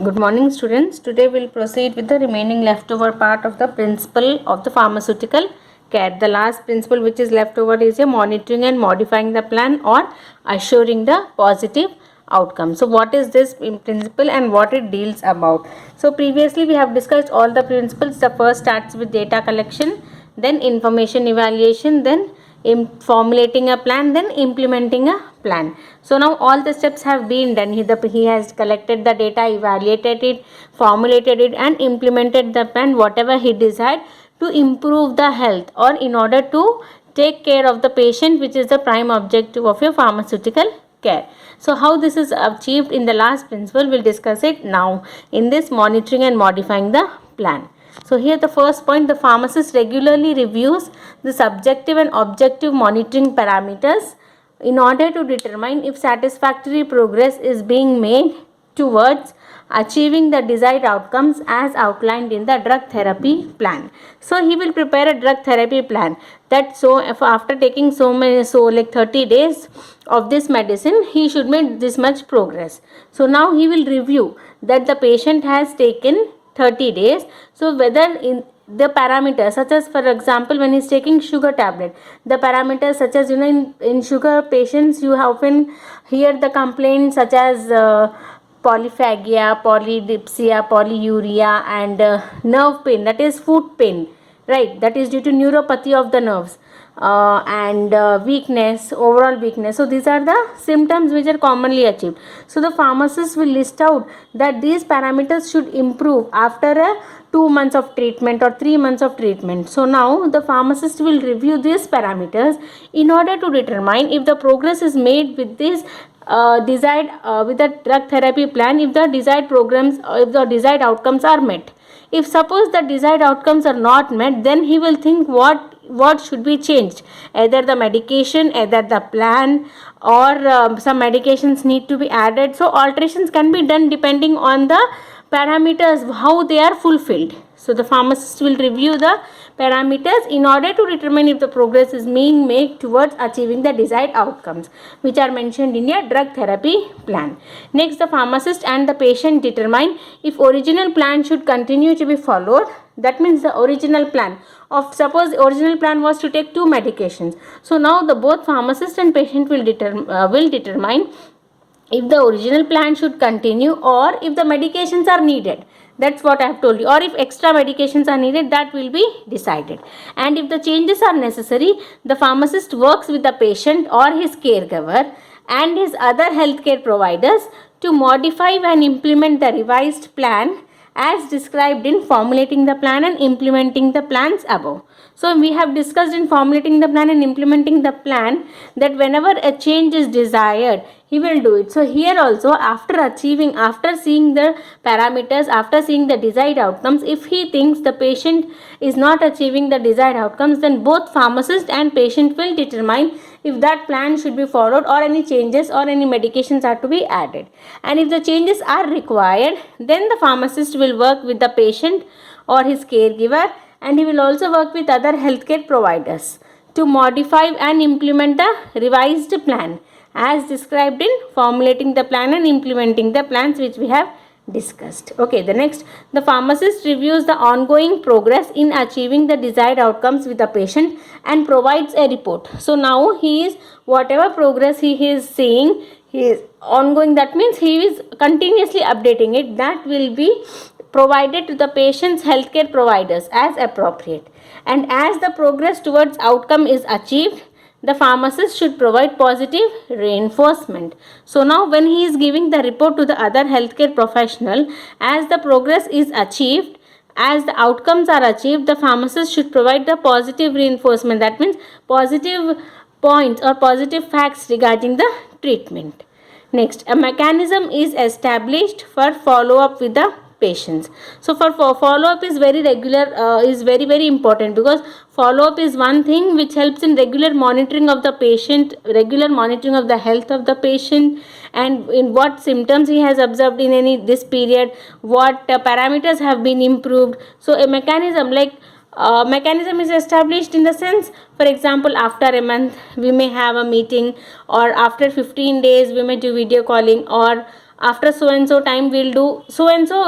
Good morning, students. Today we'll proceed with the remaining leftover part of the principle of the pharmaceutical care. The last principle which is left over is a monitoring and modifying the plan or assuring the positive outcome. So what is this principle and what it deals about? So previously we have discussed all the principles. The first starts with data collection, then information evaluation, then formulating a plan, then implementing a plan. So now all the steps have been done. He has collected the data, evaluated it, formulated it, and implemented the plan whatever he desired to improve the health or in order to take care of the patient, which is the prime objective of your pharmaceutical care. So how this is achieved in the last principle, we'll discuss it now in this monitoring and modifying the plan. So here the first point, the pharmacist regularly reviews the subjective and objective monitoring parameters in order to determine if satisfactory progress is being made towards achieving the desired outcomes as outlined in the drug therapy plan. So he will prepare a drug therapy plan that so if after taking like 30 days of this medicine, he should make this much progress. So now he will review that the patient has taken 30 days. So whether in the parameters such as, for example, when he's taking sugar tablet, the parameters such as in sugar patients you often hear the complaints such as polyphagia, polydipsia, polyuria, and nerve pain, that is foot pain, right, that is due to neuropathy of the nerves, and weakness, overall weakness. So these are the symptoms which are commonly achieved. So the pharmacist will list out that these parameters should improve after a 2 months of treatment or 3 months of treatment. So now the pharmacist will review these parameters in order to determine if the progress is made with this desired with the drug therapy plan, if the desired programs, if the desired outcomes are met. If suppose the desired outcomes are not met, then he will think what should be changed, either the medication, either the plan, or some medications need to be added. So alterations can be done depending on the parameters, how they are fulfilled. So the pharmacist will review the parameters in order to determine if the progress is being made towards achieving the desired outcomes which are mentioned in a drug therapy plan. Next, the pharmacist and the patient determine if original plan should continue to be followed. That means the original plan of, suppose the original plan was to take 2 medications. So now the both pharmacist and patient will determine if the original plan should continue or if the medications are needed. That's what I have told you. Or if extra medications are needed, that will be decided. And if the changes are necessary, the pharmacist works with the patient or his caregiver and his other healthcare providers to modify and implement the revised plan as described in formulating the plan and implementing the plans above. So we have discussed in formulating the plan and implementing the plan that whenever a change is desired, he will do it. So here also, after seeing the parameters, after seeing the desired outcomes, if he thinks the patient is not achieving the desired outcomes, then both pharmacist and patient will determine if that plan should be followed or any changes or any medications are to be added. And if the changes are required, then the pharmacist will work with the patient or his caregiver, and he will also work with other healthcare providers to modify and implement the revised plan as described in formulating the plan and implementing the plans which we have discussed. Okay, the next, the pharmacist reviews the ongoing progress in achieving the desired outcomes with the patient and provides a report. So now he is, whatever progress he is seeing, he is ongoing, that means he is continuously updating it, that will be provided to the patient's healthcare providers as appropriate. And as the progress towards outcome is achieved, the pharmacist should provide positive reinforcement. So now when he is giving the report to the other healthcare professional, as the progress is achieved, as the outcomes are achieved, the pharmacist should provide the positive reinforcement. That means positive points or positive facts regarding the treatment. Next, a mechanism is established for follow-up with the patients. So for follow-up is very regular, is very important, because follow-up is one thing which helps in regular monitoring of the patient, regular monitoring of the health of the patient, and in what symptoms he has observed in this period, what parameters have been improved. So a mechanism mechanism is established in the sense, for example, after a month we may have a meeting, or after 15 days we may do video calling, or after so and so time we'll do so and so.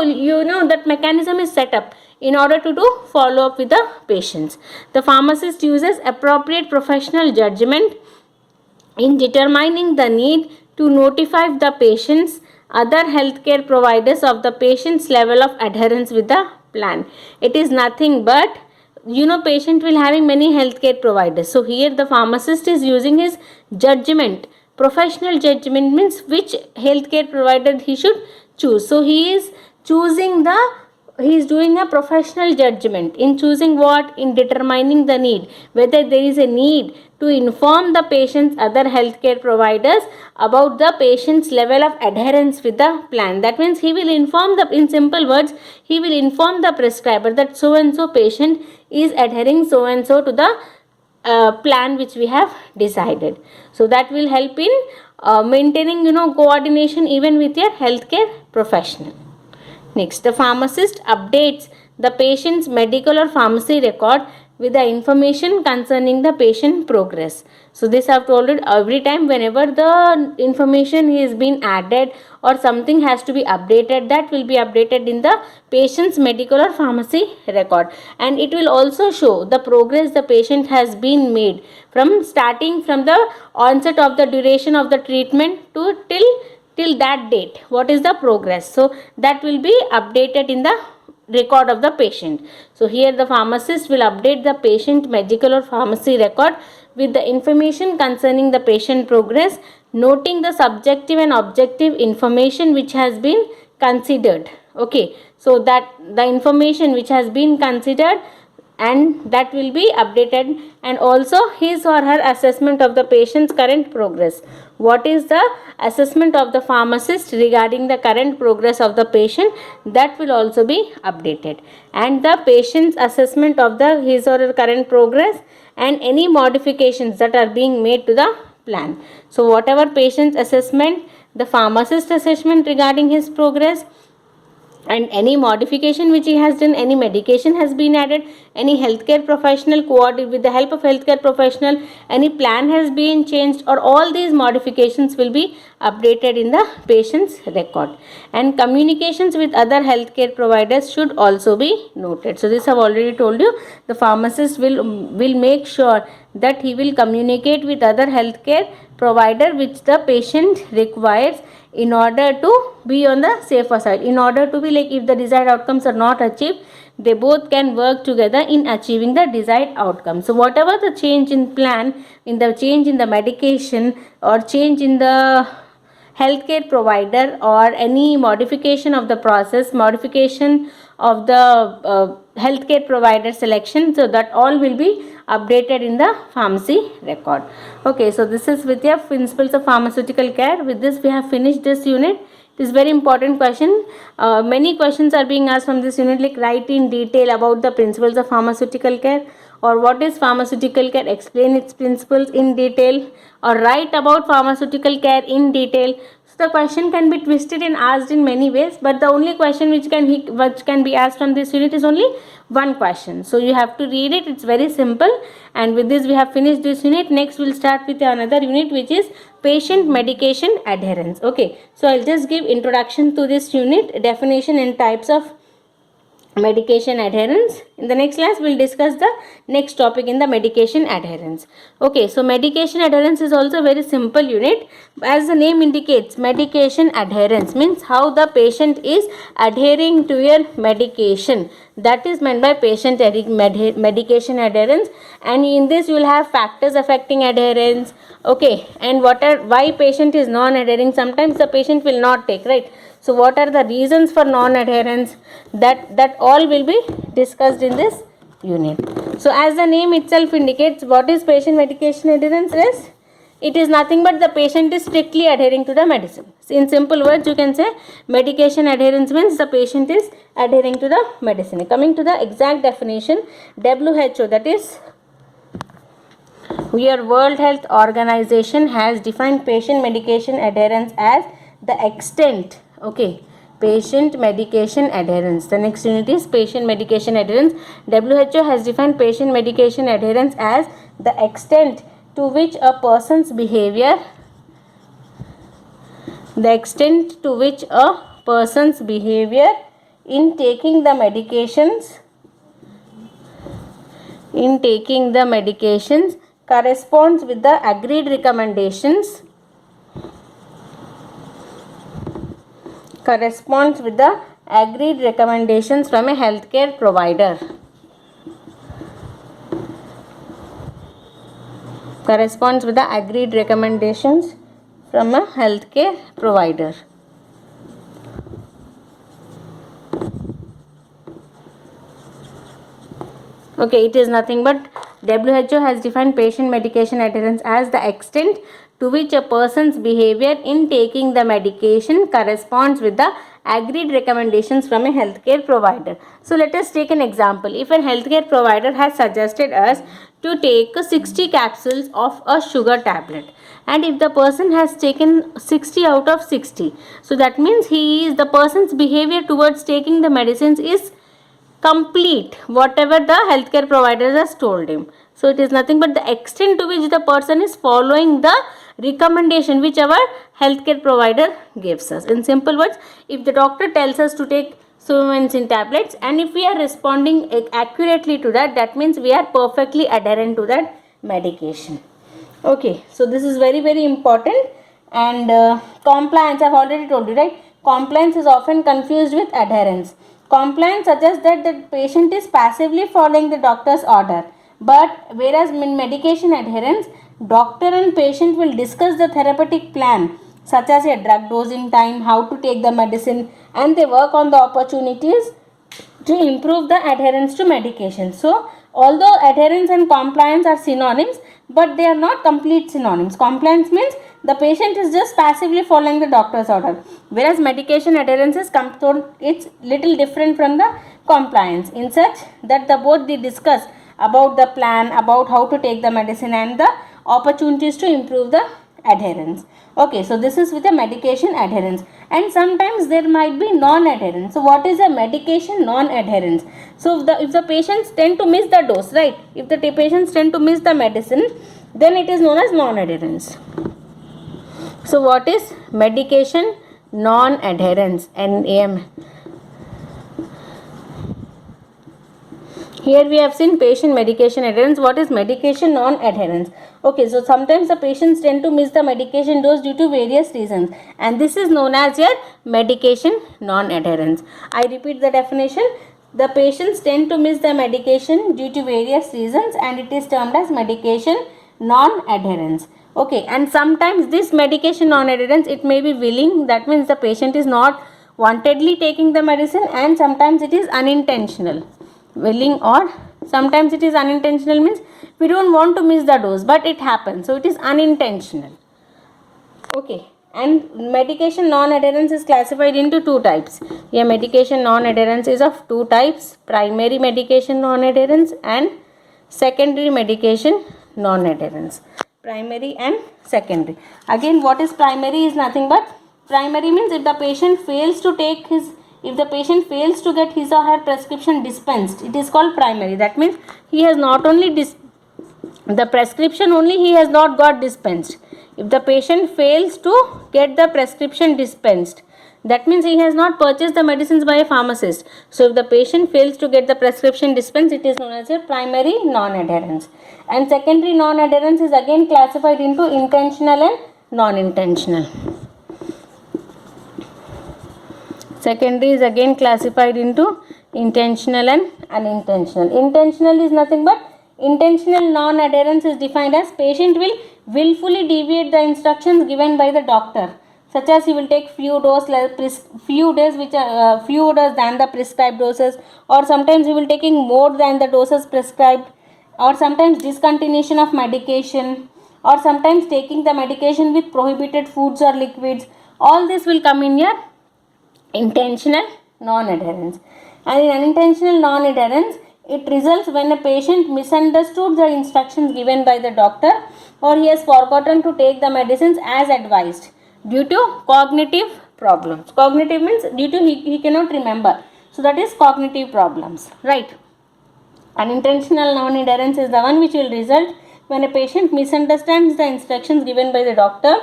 That mechanism is set up in order to do follow up with the patients. The pharmacist uses appropriate professional judgment in determining the need to notify the patients, other healthcare providers of the patient's level of adherence with the plan. It is nothing but, patient will having many healthcare providers. So here the pharmacist is using his judgment. Professional judgment means which healthcare provider he should choose. So he is doing a professional judgment in choosing what, in determining the need, whether there is a need to inform the patient's other healthcare providers about the patient's level of adherence with the plan. That means he will inform in simple words, he will inform the prescriber that so and so patient is adhering so and so to the plan which we have decided. So that will help in maintaining coordination even with your healthcare professional. Next, the pharmacist updates the patient's medical or pharmacy record with the information concerning the patient progress. So this I have told it, every time whenever the information is been added or something has to be updated, that will be updated in the patient's medical or pharmacy record, and it will also show the progress the patient has been made from starting from the onset of the duration of the treatment to till that date, what is the progress. So that will be updated in the record of the patient. So here the pharmacist will update the patient medical or pharmacy record with the information concerning the patient progress, noting the subjective and objective information which has been considered. Okay, so that the information which has been considered, and that will be updated, and also his or her assessment of the patient's current progress. What is the assessment of the pharmacist regarding the current progress of the patient, that will also be updated, and the patient's assessment of his or her current progress and any modifications that are being made to the plan. So whatever patient's assessment, the pharmacist assessment regarding his progress, and any modification which he has done, any medication has been added, any healthcare professional with the help of healthcare professional, any plan has been changed, or all these modifications will be updated in the patient's record. And communications with other healthcare providers should also be noted. So this I have already told you, the pharmacist will make sure that he will communicate with other healthcare provider which the patient requires in order to be on the safer side, in order to be like, if the desired outcomes are not achieved, they both can work together in achieving the desired outcome. So whatever the change in plan, in the change in the medication, or change in the healthcare provider, or any modification of the process, modification of the healthcare provider selection, so that all will be updated in the pharmacy record. Okay, so this is with your principles of pharmaceutical care. With this we have finished this unit. It is very important question. Many questions are being asked from this unit, like write in detail about the principles of pharmaceutical care, or what is pharmaceutical care, explain its principles in detail, or write about pharmaceutical care in detail. So the question can be twisted and asked in many ways, but the only question which can be asked from this unit is only one question. So you have to read it. It's very simple. And with this we have finished this unit. Next we'll start with another unit, which is patient medication adherence. Okay, so I'll just give introduction to this unit, definition and types of medication adherence. In the next class we'll discuss the next topic in the medication adherence. Okay, so medication adherence is also a very simple unit. As the name indicates, medication adherence means how the patient is adhering to your medication. That is meant by patient medication adherence. And in this you will have factors affecting adherence. Okay, and why patient is non-adhering. Sometimes the patient will not take, right? So what are the reasons for non-adherence? That all will be discussed in this unit. So as the name itself indicates, what is patient medication adherence is? It is nothing but the patient is strictly adhering to the medicine. So in simple words you can say medication adherence means the patient is adhering to the medicine. Coming to the exact definition, WHO, that is your World Health Organization, has defined patient medication adherence as the extent. Okay, patient medication adherence. The next unit is patient medication adherence. WHO has defined patient medication adherence as the extent to which a person's behavior The extent to which a person's behavior in taking the medications corresponds with the agreed recommendations from a healthcare provider. Corresponds with the agreed recommendations from a healthcare provider. Okay, it is nothing but WHO has defined patient medication adherence as the extent to which a person's behavior in taking the medication corresponds with the agreed recommendations from a healthcare provider. So let us take an example. If a healthcare provider has suggested us to take 60 capsules of a sugar tablet, and if the person has taken 60 out of 60, so that means the person's behavior towards taking the medicines is complete whatever the healthcare provider has told him. So it is nothing but the extent to which the person is following the recommendation which our healthcare provider gives us. In simple words, if the doctor tells us to take Suvemancin tablets, and if we are responding accurately to that, that means we are perfectly adherent to that medication. Okay, so this is very, very important. And compliance, I have already told you, right? Compliance is often confused with adherence. Compliance suggests that the patient is passively following the doctor's order, but whereas in medication adherence, doctor and patient will discuss the therapeutic plan such as a drug dosing time, how to take the medicine, and they work on the opportunities to improve the adherence to medication. So although adherence and compliance are synonyms, but they are not complete synonyms. Compliance means the patient is just passively following the doctor's order, whereas medication adherence is it's little different from the compliance, in such that both they discuss about the plan, about how to take the medicine, and the opportunities to improve the adherence. Okay, so this is with the medication adherence, and sometimes there might be non-adherence. So what is a medication non-adherence? So if the patients tend to miss the dose, right? If the patients tend to miss the medicine, then it is known as non-adherence. So what is medication non-adherence? NAM. Here we have seen patient medication adherence. What is medication non-adherence? Okay, so sometimes the patients tend to miss the medication dose due to various reasons, and this is known as your medication non-adherence. I repeat the definition. The patients tend to miss the medication due to various reasons, and it is termed as medication non-adherence. Okay, and sometimes this medication non-adherence, it may be willing, that means the patient is not wantedly taking the medicine, and sometimes it is unintentional. Willing, or sometimes it is unintentional means we don't want to miss the dose, but it happens, so it is unintentional. Okay, and medication non-adherence is classified into two types. Yeah, medication non-adherence is of two types: primary medication non-adherence and secondary medication non-adherence. Primary and secondary. Again, what is primary is nothing but, primary means if the patient fails to get his or her prescription dispensed, it is called primary. That means he has not only the prescription only he has not got dispensed. If the patient fails to get the prescription dispensed, that means he has not purchased the medicines by a pharmacist. So if the patient fails to get the prescription dispensed, it is known as a primary non-adherence. And secondary non-adherence is again classified into intentional and non-intentional. Secondary is again classified into intentional and unintentional. Intentional is nothing but, intentional non-adherence is defined as patient will willfully deviate the instructions given by the doctor, such as he will take few doses than the prescribed doses, or sometimes he will taking more than the doses prescribed, or sometimes discontinuation of medication, or sometimes taking the medication with prohibited foods or liquids. All this will come in your intentional non-adherence. And in unintentional non-adherence, it results when a patient misunderstood the instructions given by the doctor, or he has forgotten to take the medicines as advised due to cognitive problems. Cognitive means due to he cannot remember. So that is cognitive problems, right? Unintentional non-adherence is the one which will result when a patient misunderstands the instructions given by the doctor,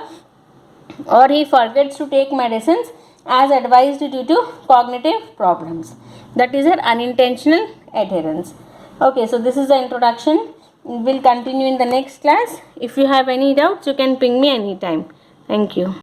or he forgets to take medicines as advised due to cognitive problems. That is an unintentional adherence. Okay, so this is the introduction. We'll continue in the next class. If you have any doubts, you can ping me anytime. Thank you.